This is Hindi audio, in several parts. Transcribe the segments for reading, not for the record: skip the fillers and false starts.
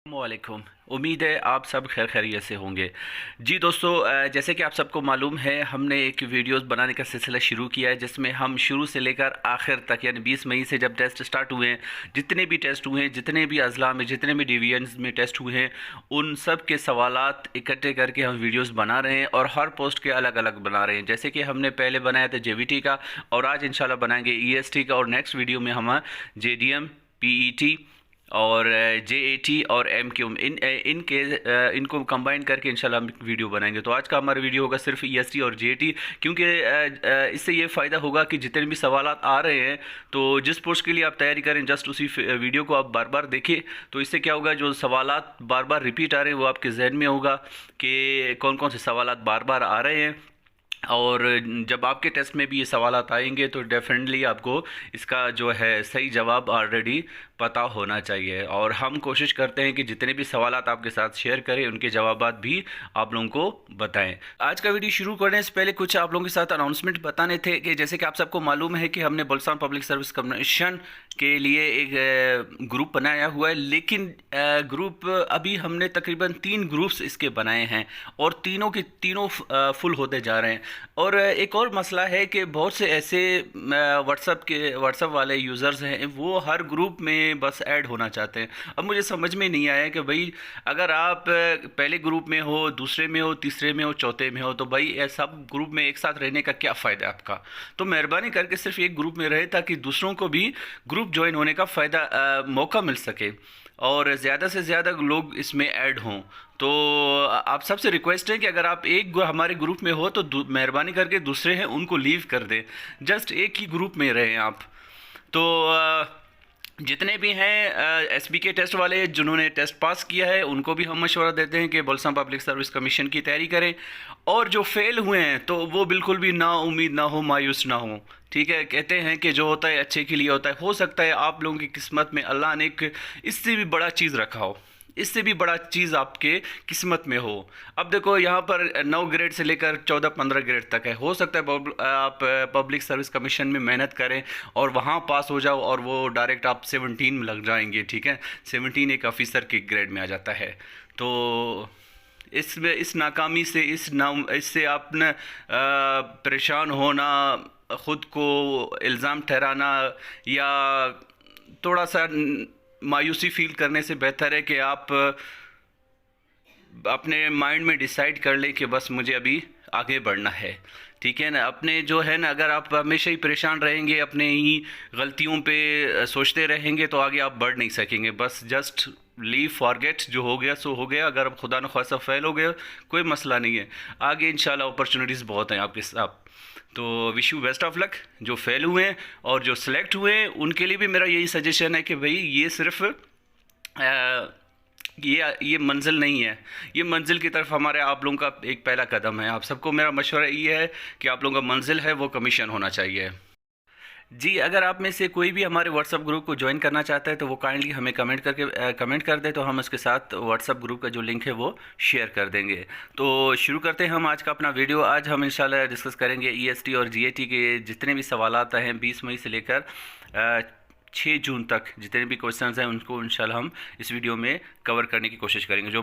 वालेकुम। उम्मीद है आप सब खैर खैरियत से होंगे। जी दोस्तों, जैसे कि आप सबको मालूम है, हमने एक वीडियोस बनाने का सिलसिला शुरू किया है जिसमें हम शुरू से लेकर आखिर तक यानी 20 मई से जब टेस्ट स्टार्ट हुए हैं, जितने भी टेस्ट हुए हैं, जितने भी अजला में, जितने भी डिवीजन्स में टेस्ट हुए हैं, उन सब के सवालात इकट्ठे करके हम वीडियोस बना रहे हैं और हर पोस्ट के अलग अलग बना रहे हैं। जैसे कि हमने पहले बनाया था जेवीटी का, और आज इंशाल्लाह बनाएंगे ईएसटी का, और नेक्स्ट वीडियो में हम जेडीएम, पीईटी और जेएटी और एमक्यू इनको कंबाइन करके इंशाल्लाह हम वीडियो बनाएंगे। तो आज का हमारा वीडियो होगा सिर्फ ईएसटी और जेएटी, क्योंकि इससे ये फ़ायदा होगा कि जितने भी सवालात आ रहे हैं, तो जिस पोस्ट के लिए आप तैयारी करें, जस्ट उसी वीडियो को आप बार बार देखिए। तो इससे क्या होगा, जो सवालात बार बार रिपीट आ रहे हैं वो आपके जहन में होगा कि कौन कौन से सवालात बार बार आ रहे हैं। और जब आपके टेस्ट में भी ये सवालात आएंगे तो डेफिनेटली आपको इसका जो है सही जवाब ऑलरेडी पता होना चाहिए। और हम कोशिश करते हैं कि जितने भी सवालात आपके साथ शेयर करें, उनके जवाबात भी आप लोगों को बताएं। आज का वीडियो शुरू करने से पहले कुछ आप लोगों के साथ अनाउंसमेंट बताने थे कि जैसे कि आप सबको मालूम है कि हमने बलसान पब्लिक सर्विस कमीशन के लिए एक ग्रुप बनाया हुआ है, लेकिन ग्रुप अभी हमने तकरीबन 3 ग्रुप्स इसके बनाए हैं और तीनों के तीनों फुल होते जा रहे हैं। और एक और मसला है कि बहुत से ऐसे व्हाट्सअप वाले यूज़र्स हैं, वो हर ग्रुप में बस ऐड होना चाहते हैं। अब मुझे समझ में नहीं आया कि भाई, अगर आप पहले ग्रुप में हो, दूसरे में हो, तीसरे में हो, चौथे में हो, तो भाई ये सब ग्रुप में एक साथ रहने का क्या फ़ायदा है आपका। तो मेहरबानी करके सिर्फ एक ग्रुप में रहे ताकि दूसरों को भी ग्रुप ज्वाइन होने का फ़ायदा मौका मिल सके और ज़्यादा से ज़्यादा लोग इसमें ऐड हों। तो आप सबसे रिक्वेस्ट है कि अगर आप हमारे ग्रुप में हो तो मेहरबानी करके दूसरे हैं उनको लीव कर दें, जस्ट एक ही ग्रुप में रहें आप। तो जितने भी हैं एसबी के टेस्ट वाले जिन्होंने टेस्ट पास किया है, उनको भी हम मशवरा देते हैं कि बलसान पब्लिक सर्विस कमीशन की तैयारी करें। और जो फेल हुए हैं तो वो बिल्कुल भी ना उम्मीद ना हो, मायूस ना हो। ठीक है, कहते हैं कि जो होता है अच्छे के लिए होता है। हो सकता है आप लोगों की किस्मत में अल्लाह ने एक इससे भी बड़ा चीज़ रखा हो, इससे भी बड़ा चीज़ आपके किस्मत में हो। अब देखो, यहाँ पर 9 ग्रेड से लेकर 14-15 ग्रेड तक है। हो सकता है आप पब्लिक सर्विस कमीशन में मेहनत करें और वहाँ पास हो जाओ और वो डायरेक्ट आप 17 में लग जाएंगे। ठीक है, 17 एक ऑफिसर के ग्रेड में आ जाता है। तो इस नाकामी से, इससे आपने परेशान होना, ख़ुद को इल्ज़ाम ठहराना या थोड़ा सा मायूसी फील करने से बेहतर है कि आप अपने माइंड में डिसाइड कर लें कि बस मुझे अभी आगे बढ़ना है। ठीक है ना, अपने जो है ना, अगर आप हमेशा ही परेशान रहेंगे, अपने ही गलतियों पे सोचते रहेंगे, तो आगे आप बढ़ नहीं सकेंगे। बस जस्ट लीव फॉरगेट, जो हो गया सो हो गया। अगर आप खुदा न ख्वास्ता फेल हो गए, कोई मसला नहीं है, आगे इंशाल्लाह अपॉर्चुनिटीज़ बहुत हैं आपके साथ। तो wish you best of luck. जो फेल हुए हैं और जो सिलेक्ट हुए हैं, उनके लिए भी मेरा यही सजेशन है कि भाई, ये सिर्फ ये मंजिल नहीं है, ये मंजिल की तरफ हमारे आप लोगों का एक पहला कदम है। आप सबको मेरा मशवरा ये है कि आप लोगों का मंजिल है वो कमीशन होना चाहिए। जी, अगर आप में से कोई भी हमारे व्हाट्सअप ग्रुप को ज्वाइन करना चाहता है तो वो काइंडली हमें कमेंट कर दे, तो हम उसके साथ व्हाट्सअप ग्रुप का जो लिंक है वो शेयर कर देंगे। तो शुरू करते हैं हम आज का अपना वीडियो। आज हम इंशाल्लाह डिस्कस करेंगे ईएसटी और जीएटी के जितने भी सवालात हैं 20 मई से लेकर 6 जून तक, जितने भी क्वेश्चंस हैं उनको इंशाल्लाह हम इस वीडियो में कवर करने की कोशिश करेंगे। जो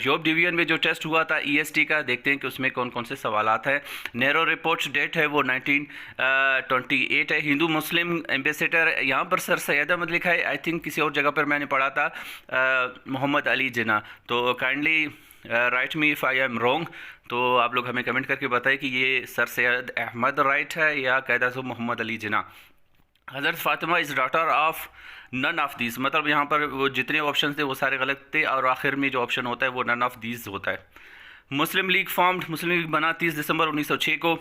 जॉब डिवीजन में जो टेस्ट हुआ था ईएसटी का, देखते हैं कि उसमें कौन कौन से सवालात हैं। नैरो रिपोर्ट्स डेट है वो 1928 है। हिंदू मुस्लिम एम्बेसडर, यहाँ पर सर सैयद अहमद लिखा है, आई थिंक किसी और जगह पर मैंने पढ़ा था मोहम्मद अली जिन्ना। तो kindly right me if I am wrong. तो आप लोग हमें कमेंट करके बताएं कि ये सर सैयद अहमद राइट है या कायदा से मोहम्मद अली जिन्ना। हज़रत Fatima is daughter of none of these, मतलब यहाँ पर वो जितने ऑप्शन थे वो सारे गलत थे और आखिर में जो ऑप्शन होता है वो नन ऑफ दीज होता है। Muslim League formed, Muslim League बना 30 दिसंबर 1906 को।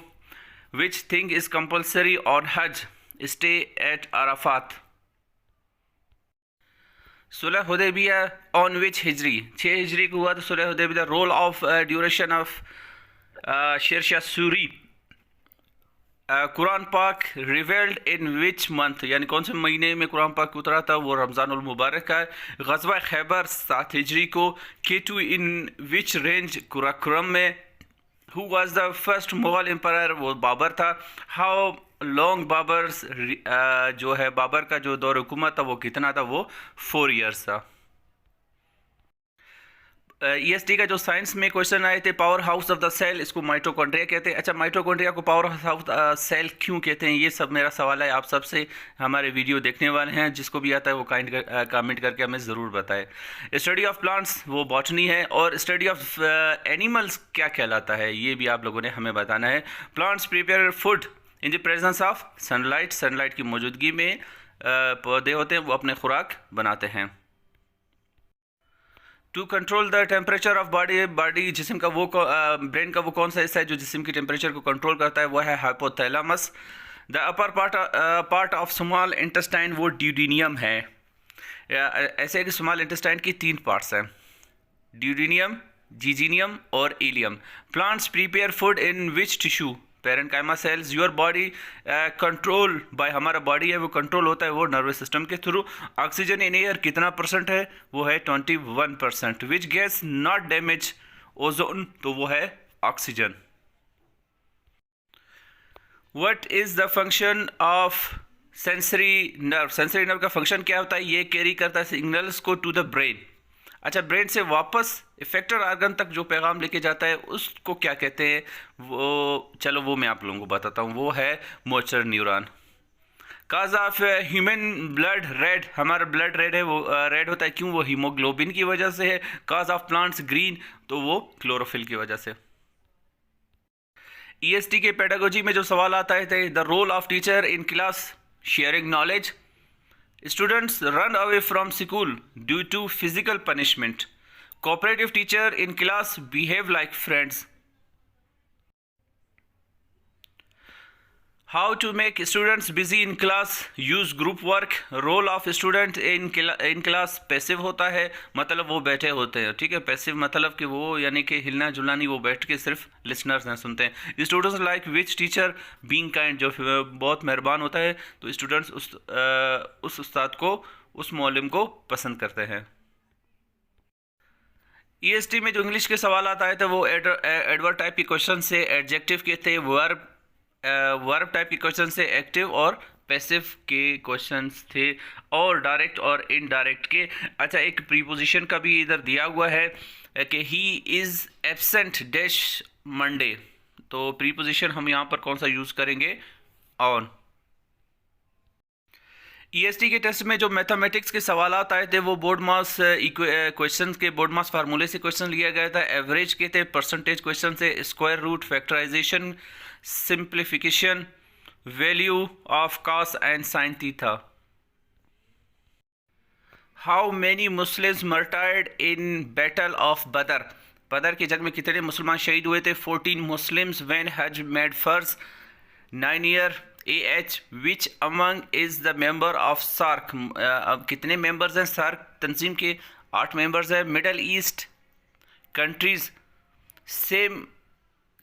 Which thing is compulsory on Hajj, stay at Arafat. सुलह हुदैबिया ऑन विच हिजरी, 6 हिजरी को हुआ था सुलह Hudaibiya. Role of duration of Sher Shah Suri. Quran पाक रिवेल्ड इन विच मंथ, यानी कौन से महीने में कुरान पाक उतरा था, वो रमज़ानुल मुबारक का। ग़ज़वा खैबर 7 हिजरी को। K2 इन विच रेंज, कुराक्रम में। Who was the first Mughal empire, वो बाबर था। हाउ लॉन्ग बाबर्स, जो है बाबर का जो दौर हुकूमत था वो कितना था, वो 4 ईयर्स था। ईएसटी का जो साइंस में क्वेश्चन आए थे, powerhouse of the cell, इसको माइटोकॉन्ड्रिया कहते हैं। अच्छा, माइटोकॉन्ड्रिया को पावर हाउस सेल क्यों कहते हैं, ये सब मेरा सवाल है आप सबसे। हमारे वीडियो देखने वाले हैं, जिसको भी आता है वो कमेंट करके हमें ज़रूर बताएं। स्टडी ऑफ प्लांट्स वो बॉटनी है, और स्टडी ऑफ एनिमल्स क्या कहलाता है, ये भी आप लोगों ने हमें बताना है। Plants prepare food in the presence of sunlight, sunlight की मौजूदगी में पौधे होते हैं वो अपने खुराक बनाते हैं। To control the temperature of body जिस्म का वो ब्रेन का वो कौन सा हिस्सा है जो जिस्म की टेम्परेचर को कंट्रोल करता है, वो है hypothalamus. The upper part of small intestine वो ड्यूडेनियम है। ऐसे है कि स्मॉल इंटेस्टाइन की 3 पार्ट्स हैं, ड्यूडेनियम, जीजीनियम और ileum. Plants prepare food in which tissue, parenchyma cells. Your body control by, हमारा बॉडी है वो कंट्रोल होता है वो नर्वस सिस्टम के थ्रू। ऑक्सीजन इन एयर कितना % है, वो है 21%। Which gas not damage ozone, तो वो है oxygen. What is the function of sensory nerve, sensory nerve का फंक्शन क्या होता है, ये कैरी करता है सिग्नल्स को टू द ब्रेन। अच्छा, ब्रेन से वापस इफेक्टर ऑर्गन तक जो पैगाम लेके जाता है उसको क्या कहते हैं, वो चलो वो मैं आप लोगों को बताता हूँ, वो है motor neuron. Cause of human blood red, हमारा ब्लड रेड है वो रेड होता है क्यों, वो हीमोग्लोबिन की वजह से है। काज ऑफ प्लांट्स ग्रीन, तो वो क्लोरोफिल की वजह से। ईएसटी के पेडागोजी में जो सवाल आता है, the role of teacher in class sharing knowledge. Students run away from school due to physical punishment. Cooperative teacher in class behave like friends. How to make students busy in class, use group work. Role of student in class passive होता है, मतलब वो बैठे होते हैं, ठीक है। पैसिव मतलब कि वो यानी कि हिलना जुलना नहीं, वो बैठ के सिर्फ लिसनर्स हैं, सुनते हैं। Students like which teacher, being kind, जो बहुत मेहरबान होता है, तो स्टूडेंट्स उस उस्ताद को, उस मौलिम को पसंद करते हैं। ईएसटी में जो इंग्लिश के सवाल आता है तो वो एडवर्ब टाइप के क्वेश्चन से, एडजेक्टिव के थे, वर्ब टाइप के क्वेश्चन से, एक्टिव और पैसिव के क्वेश्चंस थे, और डायरेक्ट और इनडायरेक्ट के। अच्छा, एक प्रीपोजिशन का भी इधर दिया हुआ है कि he is absent dash Monday, तो प्रीपोजिशन हम यहाँ पर कौन सा यूज़ करेंगे, ऑन। ईएसटी के टेस्ट में जो मैथमेटिक्स के सवाल आए थे वो बोर्ड मास क्वेश्चन के, बोर्ड मास फार्मूले से क्वेश्चन लिया गया था। एवरेज के थे, परसेंटेज क्वेश्चन से, square root, factorisation, simplification, value of cos and sine theta. How many Muslims martyred in battle of Badr, Badr की जंग में कितने मुसलमान शहीद हुए थे, 14 मुस्लिम्स व्हेन हज मेड फर्ज 9 year. AH which among is the member of SAARC, अब कितने मेंबर्स हैं सार्क तंजीम के, 8 मेंबर्स हैं। Middle East countries, same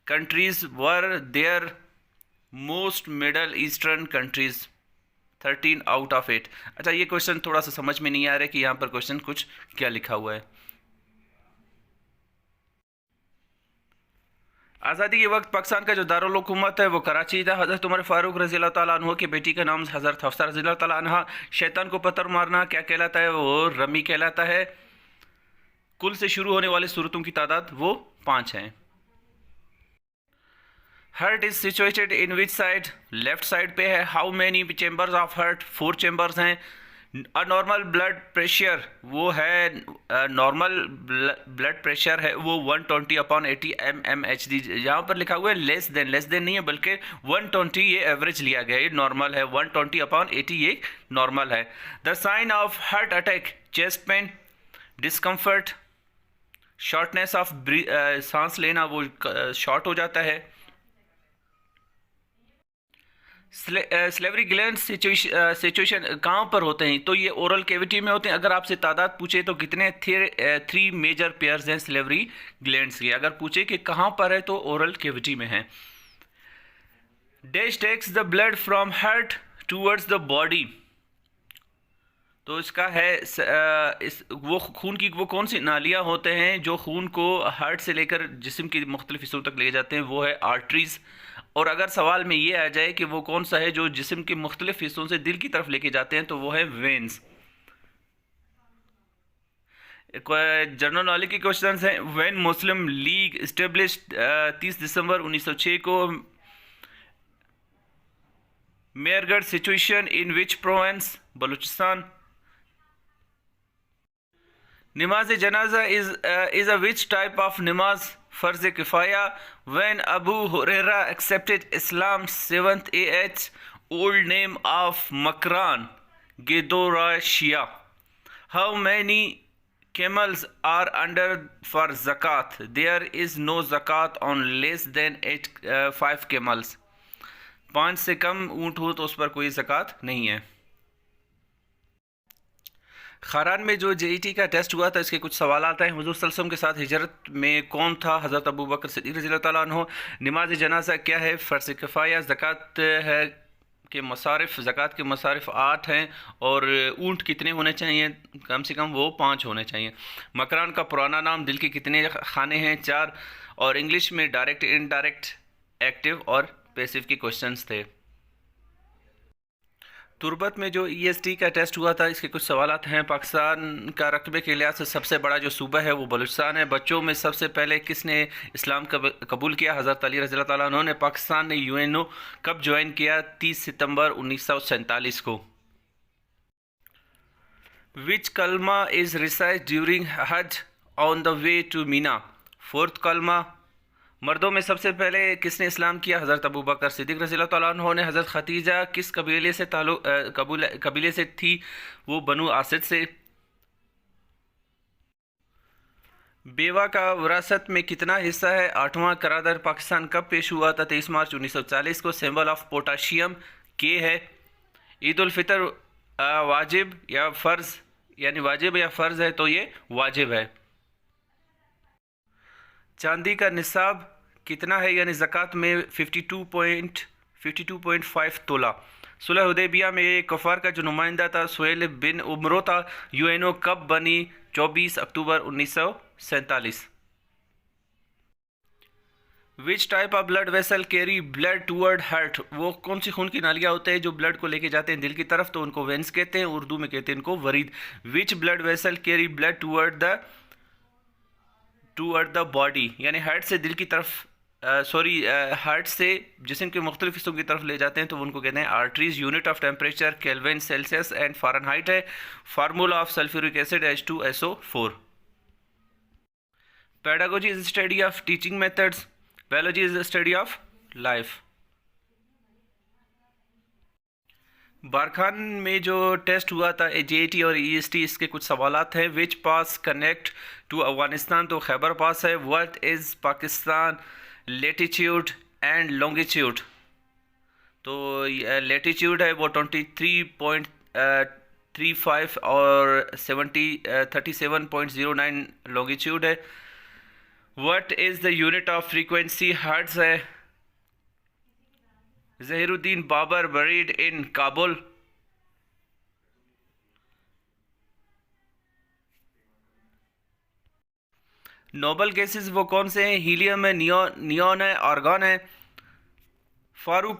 countries were there most Middle Eastern countries, 13 out of 8। अच्छा, ये क्वेश्चन थोड़ा सा समझ में नहीं आ रहा है कि यहाँ पर क्वेश्चन कुछ क्या लिखा हुआ है। आज़ादी के वक्त पाकिस्तान का जो दारुल हुकूमत है वो कराची था। हज़रत उमर फ़ारूक रज़ी अल्लाह तआला अन्हु की बेटी का नाम हज़रत हफ्सा रज़ी अल्लाह तआला अन्हा। शैतान को पत्थर मारना क्या कहलाता है, वो रमी कहलाता है। कुल से शुरू होने वाली सूरतों की तादाद वो 5 हैं। Heart is situated in which side, left side पे है। How many chambers of heart, 4 chambers हैं। नॉर्मल ब्लड प्रेशर वो है, नॉर्मल ब्लड प्रेशर है वो 120/80 mmHg। यहाँ पर लिखा हुआ है लेस देन नहीं है, बल्कि 120 ये एवरेज लिया गया है, ये नॉर्मल है। 120/80 ये नॉर्मल है। The sign of heart attack, chest pain, discomfort, shortness of सांस लेना वो शॉर्ट हो जाता है। स्लेवरी ग्लैंड सिचुएशन कहाँ पर होते हैं, तो ये ओरल कैविटी में होते हैं। अगर आपसे तादाद पूछे तो कितने 3 मेजर पेयर्स हैं स्लेवरी ग्लैंड्स के। अगर पूछे कि कहाँ पर है तो ओरल कैविटी में है। Dash takes the blood from heart towards the body, तो इसका है वो खून की वो कौन सी नालियाँ होते हैं जो खून को हार्ट से लेकर जिस्म की मुख्तलिफ हिस्सों तक ले जाते हैं, वो है आर्टरीज। और अगर सवाल में ये आ जाए कि वो कौन सा है जो जिस्म के मुख्तलिफ हिस्सों से दिल की तरफ लेके जाते हैं, तो वो है वेन्स। जनरल नॉलेज के क्वेश्चन हैं। व्हेन मुस्लिम लीग इस्टेब्लिश्ड 30 दिसंबर 1906 को। Mehrgarh situation in which province? Balochistan. नमाज जनाजा is a which type of namaz? फर्ज किफ़ाया। When Abu Huraira accepted Islam 7th AH, old name of Makran, Gedorashia. How many camels are under for zakat? There is no zakat on less than 5 camels. 5 से कम ऊँट हो तो उस पर कोई ज़कात नहीं है। खारान में जो जेईटी का टेस्ट हुआ था, इसके कुछ सवाल आते हैं। हुजूर सल्लल्लाहु अलैहि वसल्लम के साथ हिजरत में कौन था? हज़रत अबू बकर सिद्दीक़ रज़ियल्लाहु तआला अन्हु। नमाज जनाजा क्या है? फ़र्ज़ किफ़ाया। ज़कात है के मसारिफ़, ज़कात के मसारिफ़ 8 हैं और ऊँट कितने होने चाहिए? कम से कम वो 5 होने चाहिए। मकरान का पुराना नाम। दिल के कितने खाने हैं? 4। और इंग्लिश में डायरेक्ट, इनडायरेक्ट, एक्टिव और पैसिव के क्वेश्चंस थे। तुर्बत में जो ईएसटी का टेस्ट हुआ था, इसके कुछ सवालात हैं। पाकिस्तान का रकबे के लिहाज से सबसे बड़ा जो सूबा है वो बलूचिस्तान है। बच्चों में सबसे पहले किसने इस्लाम कबूल किया? हज़रत अली रज़ी अल्लाह तआला अन्हु ने। पाकिस्तान ने यूएनओ कब ज्वाइन किया? 30 सितंबर 1947 को। विच कलमा इज़ रिसाइट ड्यूरिंग हज on the way to Mina? 4th कलमा। मर्दों में सबसे पहले किसने इस्लाम किया? हज़रत अबू बकर सिद्दीक़ रज़ियल्लाहु तआला अन्हु ने। हज़रत खदीजा किस कबीले से कबीले से थी? वो बनु आसिद से। बेवा का विरासत में कितना हिस्सा है? 8वां। करारदाद पाकिस्तान कब पेश हुआ था? 23 मार्च 1940 को। सिंबल ऑफ पोटाशियम के है। ईद उल फितर वाजिब या फ़र्ज़, यानी वाजिब या फ़र्ज़ है तो ये वाजिब है। चांदी का निसाब कितना है, यानी ज़कात में? 52.5 तोला। सुलह हुदैबिया में कफ़ार का जो नुमाइंदा था सुहेल बिन उमरो था। यूएनओ कब बनी? 24 अक्टूबर 1947। Which type of blood vessel carry blood toward heart? वो कौन सी खून की नालियाँ होते हैं जो ब्लड को लेके जाते हैं दिल की तरफ? तो उनको वेंस कहते हैं, उर्दू में कहते हैं इनको वरीद। Which blood vessel carry blood toward the body, यानी हार्ट से दिल की तरफ, हार्ट से जिस्म के मुख्तलिफ हिस्सों की तरफ ले जाते हैं तो उनको कहते हैं arteries. Unit of temperature Kelvin, Celsius and Fahrenheit है। Formula of sulphuric acid H2SO4। Pedagogy is study of teaching methods. Biology is study of life. Barchan में जो टेस्ट हुआ था जेईटी और ईएसटी, इसके कुछ सवालात हैं। Which pass connect to Afghanistan? तो खैबर पास है। What is Pakistan latitude and longitude? तो लेटीट्यूड है वो 23.35 और 37.09 लॉन्गिट्यूड है। What is the unit of frequency? Hertz है। Zahiruddin Babur buried in Kabul. Noble gases वो कौन से हैं? हीलियम है, नियॉन है, आर्गन है। फारूक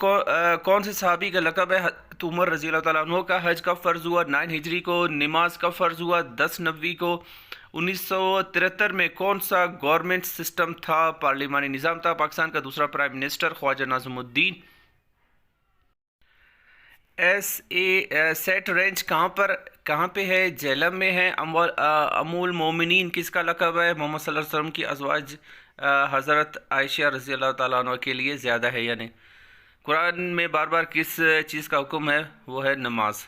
कौन से सहाबी का लक़ब है? उमर रज़ी अल्लाह तआला अन्हु का। हज कब फ़र्ज़ हुआ? 9 हिजरी को। नमाज कब फ़र्ज़ हुआ? 10 नबी को। 1973 में कौन सा गवर्नमेंट सिस्टम था? पार्लिमानी निज़ाम था। पाकिस्तान का दूसरा prime minister Khawaja Nazimuddin. Salt Range कहाँ पे है? जेलम में है। अमूल मोमिनीन किसका लक़ब है? मोहम्मद सल्लल्लाहु अलैहि वसल्लम की अज़वाज हज़रत आयशा रज़ी अल्लाह तआला अन्हा के लिए ज़्यादा है। यानी कुरान में बार बार किस चीज़ का हुक्म है? वो है नमाज।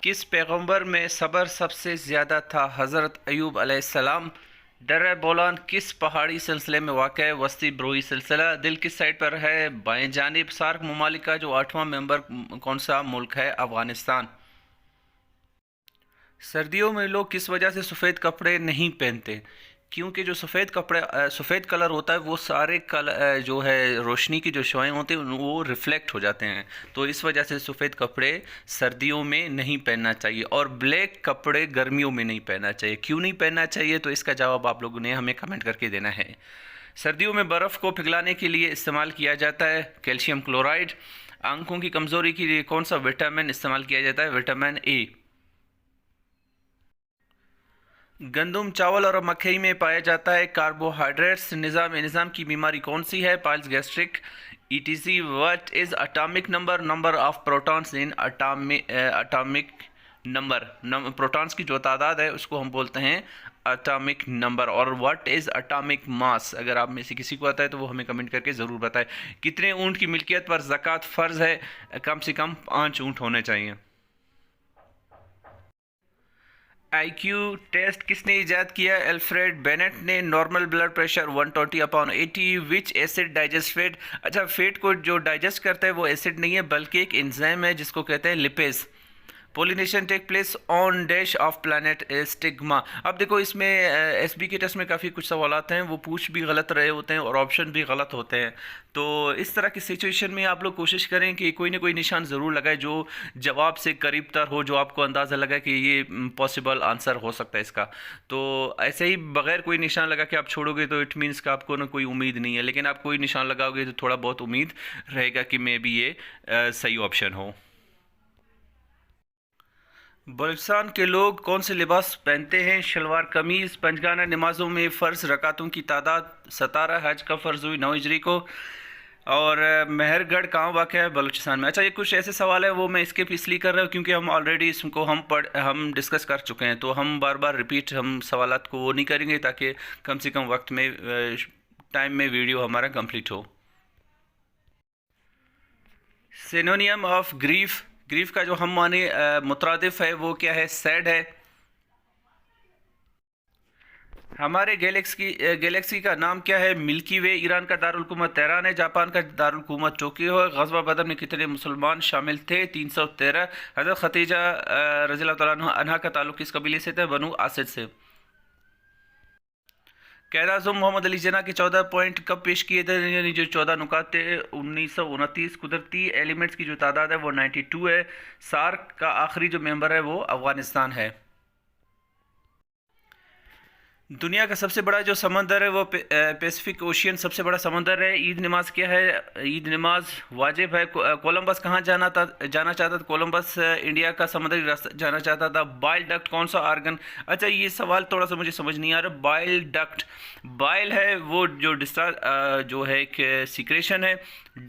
किस पैगंबर में सब्र सबसे ज़्यादा था? हज़रत अयूब अलैहिस्सलाम। दर्रा बोलान किस पहाड़ी सिलसिले में वाक़ है? वस्ती ब्रोही सिलसिला। दिल किस साइड पर है? बाएं जानिब। सार्क ममालिक का जो 8वां मेंबर कौन सा मुल्क है? अफ़गानिस्तान। सर्दियों में लोग किस वजह से सफ़ेद कपड़े नहीं पहनते? क्योंकि जो सफ़ेद कलर होता है वो सारे कलर जो है रोशनी की जो शुआएं होती हैं वो रिफ़्लेक्ट हो जाते हैं, तो इस वजह से सफ़ेद कपड़े सर्दियों में नहीं पहनना चाहिए और ब्लैक कपड़े गर्मियों में नहीं पहनना चाहिए। क्यों नहीं पहनना चाहिए? तो इसका जवाब आप लोगों ने हमें कमेंट करके देना है। सर्दियों में बर्फ़ को पिघलाने के लिए इस्तेमाल किया जाता है कैल्शियम क्लोराइड। आंखों की कमज़ोरी के लिए कौन सा विटामिन इस्तेमाल किया जाता है? Vitamin A. गंदम, चावल और मकई में पाया जाता है कार्बोहाइड्रेट्स। निज़ाम की बीमारी कौन सी है? Piles, gastric, etc. What is atomic number? Number of protons in atomic number. Protons की जो तादाद है उसको हम बोलते हैं एटॉमिक नंबर। और व्हाट इज एटॉमिक मास? अगर आप में से किसी को आता है तो वो हमें कमेंट करके ज़रूर बताएं। कितने ऊँट की मिल्कियत पर ज़कात फ़र्ज़ है? कम से कम 5 ऊँट होने चाहिए। आईक्यू टेस्ट किसने इजाद किया? अल्फ्रेड बेनेट ने। Normal blood pressure 120/80। विच एसिड डाइजेस्ट फैट? अच्छा, फैट को जो डाइजेस्ट करता है वो एसिड नहीं है बल्कि एक एंजाइम है जिसको कहते हैं lipase. Pollination take place on dash of plant stigma. अब देखो इसमें एसबी के टेस्ट में काफ़ी कुछ सवाल आते हैं, वो पूछ भी गलत रहे होते हैं और ऑप्शन भी गलत होते हैं। तो इस तरह की सिचुएशन में आप लोग कोशिश करें कि कोई ना कोई निशान ज़रूर लगाए जो जवाब से करीब तर हो, जो आपको अंदाज़ा लगा कि ये पॉसिबल आंसर हो सकता है इसका। तो ऐसे ही बगैर कोई निशान लगा के आप छोड़ोगे तो इट मीन्स का आपको ना कोई उम्मीद नहीं है, लेकिन आप कोई निशान लगाओगे तो थोड़ा बहुत उम्मीद रहेगा कि मे बी ये सही ऑप्शन हो। बलूचिस्तान के लोग कौन से लिबास पहनते हैं? शलवार कमीज़। पंजगाना नमाज़ों में फ़र्ज़ रकातों की तादाद 17। हज का फ़र्ज़ हुई 9 हिजरी को। और मेहरगढ़ कहाँ वाक़ है? बलूचिस्तान में। अच्छा, ये कुछ ऐसे सवाल है वो मैं स्किप इसलिए कर रहा हूँ क्योंकि हम ऑलरेडी इसको हम डिस्कस कर चुके हैं, तो हम बार बार रिपीट हम सवालात को वो नहीं करेंगे ताकि कम से कम वक्त में टाइम में वीडियो हमारा कंप्लीट हो। सिनोनियम ऑफ ग्रीफ। ग्रीफ का जो हम माने मुतरादिफ है वो क्या है? सैड है। हमारे गैलेक्सी का नाम क्या है? मिल्की वे। ईरान का दारुल हुकूमत तेहरान है। जापान का दारुल हुकूमत टोक्यो है। ग़ज़वा बदर में कितने मुसलमान शामिल थे? 313। हज़रत खदीजा रज़ियल्लाहु तआला अन्हा का ताल्लुक़ किस कबीले से था? बनु आसिद से। कायद आज़म मोहम्मद अली जिन्ना के 14 पॉइंट कब पेश किए थे? यानी जो 14 नुकात थे 1929। कुदरती एलिमेंट्स की जो तादाद है वो 92 है। सार्क का आखिरी जो मेंबर है वो अफ़गानिस्तान है। दुनिया का सबसे बड़ा जो समंदर है वो पैसिफिक ओशियन सबसे बड़ा समंदर है। ईद नमाज क्या है? ईद नमाज वाजिब है। कोलंबस कहाँ जाना चाहता था? कोलंबस इंडिया का समुद्री रास्ता जाना चाहता था। बाइल डक्ट कौन सा आर्गन? अच्छा, ये सवाल थोड़ा सा मुझे समझ नहीं आ रहा। बाइल डक्ट, बाइल है वो जो डिस्चार्ज जो है एक सीक्रेशन है।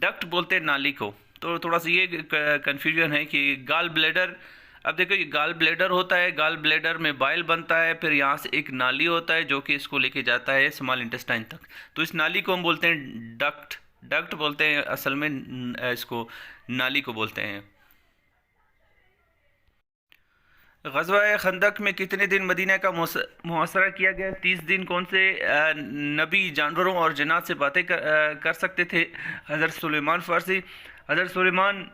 डक्ट बोलते हैं नाली को। तो थोड़ा सा ये कन्फ्यूजन है कि गाल ब्लैडर। अब देखो, ये गाल ब्लैडर होता है, गाल ब्लैडर में बाइल बनता है, फिर यहाँ से एक नाली होता है जो कि इसको लेके जाता है स्मॉल इंटेस्टाइन तक। तो इस नाली को हम बोलते हैं डक्ट। डक्ट बोलते हैं असल में, इसको नाली को बोलते हैं। ग़ज़वा खंदक में कितने दिन मदीना का मुहासरा किया गया? 30 दिन। कौन से नबी जानवरों और जन्नात से बातें कर सकते थे? हज़रत सुलेमान फ़ारसी। हज़रत सुलेमान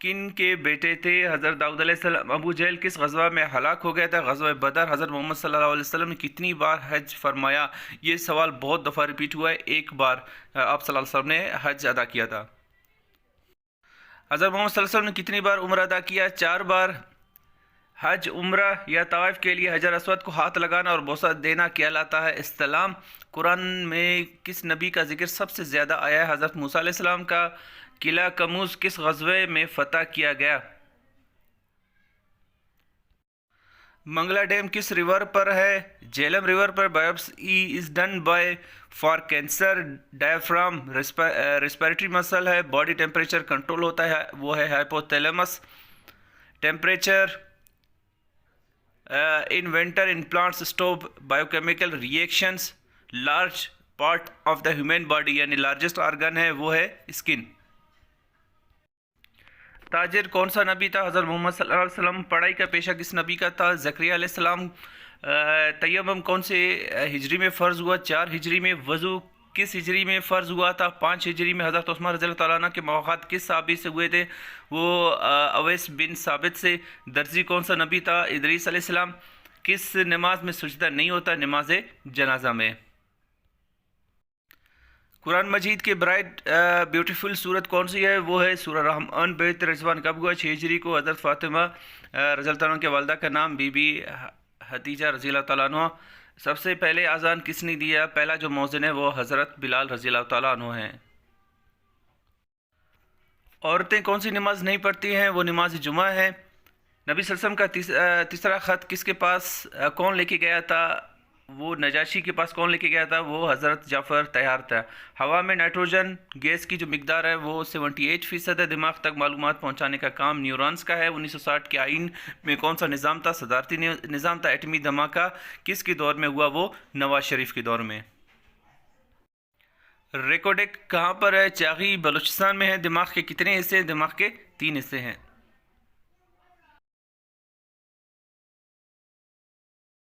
किन के बेटे थे? हज़रत दाऊद अलैहिस्सलाम। अबू जहल किस ग़ज़वा में हलाक हो गया था? ग़ज़वा बदर। हज़रत मोहम्मद सल्लल्लाहु अलैहि वसल्लम ने कितनी बार हज फरमाया? ये सवाल बहुत दफ़ा रिपीट हुआ है। एक बार आप सल्लल्लाहु अलैहि वसल्लम ने हज अदा किया था। हज़रत मोहम्मद सल्लल्लाहु अलैहि वसल्लम ने कितनी बार उम्र अदा किया? 4 बार। हज, उम्रा या तवाफ़ के लिए हजर अस्वद को हाथ लगाना और बोसा देना कहलाता है इस्लाम। कुरान में किस नबी का जिक्र सबसे ज़्यादा आया है? हज़रत मूसा अलैहिस्सलाम का। किला कमूस किस ग़ज़वे में फ़तह किया गया? मंगला डैम किस रिवर पर है? झेलम रिवर पर। Biopsy is done by for cancer. Diaphragm respiratory muscle है। बॉडी टेम्परेचर कंट्रोल होता है वो है hypothalamus. Temperature in winter in plants stop biochemical reactions. large part of the human body यानी लार्जेस्ट ऑर्गन है वो है स्किन। ताजिर कौन सा नबी था? हज़रत मोहम्मद सल्लल्लाहु अलैहि वसल्लम। पढ़ाई का पेशा किस नबी का था? ज़करिया अलैहिस्सलाम। तयम्मुम कौन से हिजरी में फ़र्ज़ हुआ? 4 हिजरी में। वज़ू किस हिजरी में फ़र्ज़ हुआ था? 5 हिजरी में। हज़रत उस्मान रज़ियल्लाहु तआला अन्हु के मुलाक़ात किस सहाबी से हुए थे? वो अवैस बिन साबित से। दर्जी कौन सा नबी था? इदरीस अलैहिस्सलाम। किस नमाज में सजदा नहीं होता? नमाज जनाजा में। कुरान मजीद के ब्राइट ब्यूटीफुल सूरत कौन सी है? वो है सूरह रहमान। बैत रिज़वान कब हुआ? 6 हिजरी को। हज़रत फ़ातिमा रज़ियल्लाहु तआला के वालिदा का नाम बीबी हदीजा रज़ियल्लाहु तआला अन्हा। सबसे पहले आज़ान किसने दिया? पहला जो मौज़िन है वो हज़रत बिलाल रज़ियल्लाहु तआला अन्हु हैं। औरतें कौन सी नमाज नहीं पढ़ती हैं? वो नमाज जुमा है। नबी सल्लल्लाहु अलैहि वसल्लम का तीसरा ख़त किसके पास कौन लेके गया था? वो नजाशी के पास कौन लेके गया था? वो हज़रत जाफ़र तैयार था। हवा में नाइट्रोजन गैस की जो मिकदार है वो 78% है। दिमाग तक मालूमात पहुंचाने का काम न्यूरॉन्स का है। 1960 के आइन में कौन सा निज़ाम था? सदारती निज़ाम था। एटमी धमाका किसके दौर में हुआ? वो नवाज शरीफ के दौर में। रेकोडेक कहाँ पर है? चागी बलूचिस्तान में है। दिमाग के कितने हिस्से हैं? दिमाग के 3 हिस्से हैं।